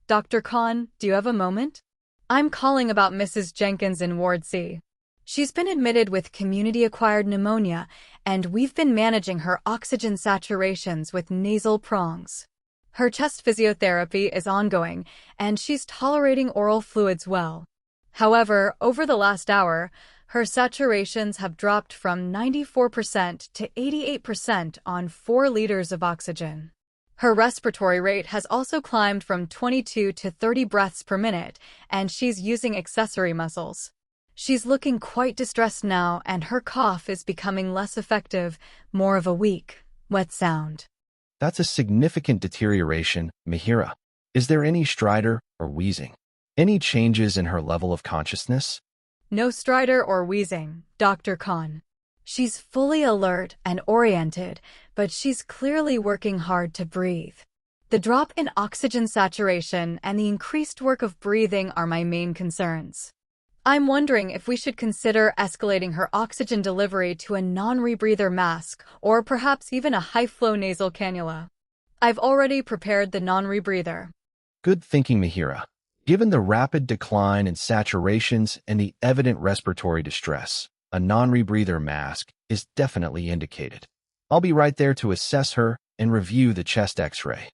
Dr. Khan, do you have a moment? I'm calling about Mrs. Jenkins in Ward C. She's been admitted with community-acquired pneumonia, and we've been managing her oxygen saturations with nasal prongs. Her chest physiotherapy is ongoing, and she's tolerating oral fluids well. However, over the last hour, her saturations have dropped from 94% to 88% on 4 liters of oxygen. Her respiratory rate has also climbed from 22 to 30 breaths per minute, and she's using accessory muscles. She's looking quite distressed now, and her cough is becoming less effective, more of a weak, wet sound. That's a significant deterioration, Mihira. Is there any stridor or wheezing? Any changes in her level of consciousness? No stridor or wheezing, Dr. Khan. She's fully alert and oriented, but she's clearly working hard to breathe. The drop in oxygen saturation and the increased work of breathing are my main concerns. I'm wondering if we should consider escalating her oxygen delivery to a non-rebreather mask or perhaps even a high-flow nasal cannula. I've already prepared the non-rebreather. Good thinking, Mihira. Given the rapid decline in saturations and the evident respiratory distress, a non-rebreather mask is definitely indicated. I'll be right there to assess her and review the chest X-ray.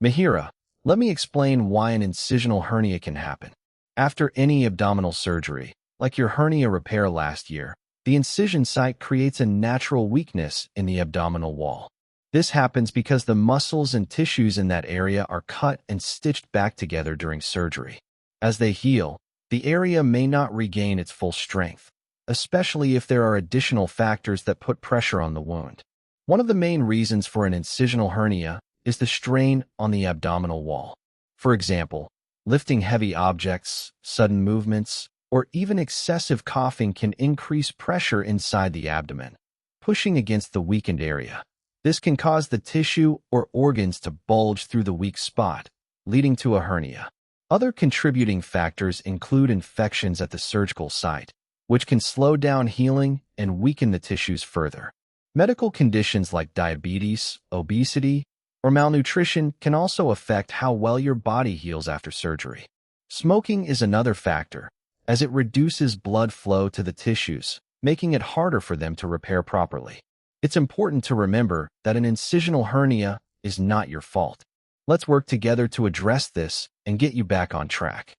Mihira, let me explain why an incisional hernia can happen. After any abdominal surgery, like your hernia repair last year, the incision site creates a natural weakness in the abdominal wall. This happens because the muscles and tissues in that area are cut and stitched back together during surgery. As they heal, the area may not regain its full strength, especially if there are additional factors that put pressure on the wound. One of the main reasons for an incisional hernia is the strain on the abdominal wall. For example, lifting heavy objects, sudden movements, or even excessive coughing can increase pressure inside the abdomen, pushing against the weakened area. This can cause the tissue or organs to bulge through the weak spot, leading to a hernia. Other contributing factors include infections at the surgical site, which can slow down healing and weaken the tissues further. Medical conditions like diabetes, obesity, or malnutrition can also affect how well your body heals after surgery. Smoking is another factor, as it reduces blood flow to the tissues, making it harder for them to repair properly. It's important to remember that an incisional hernia is not your fault. Let's work together to address this and get you back on track.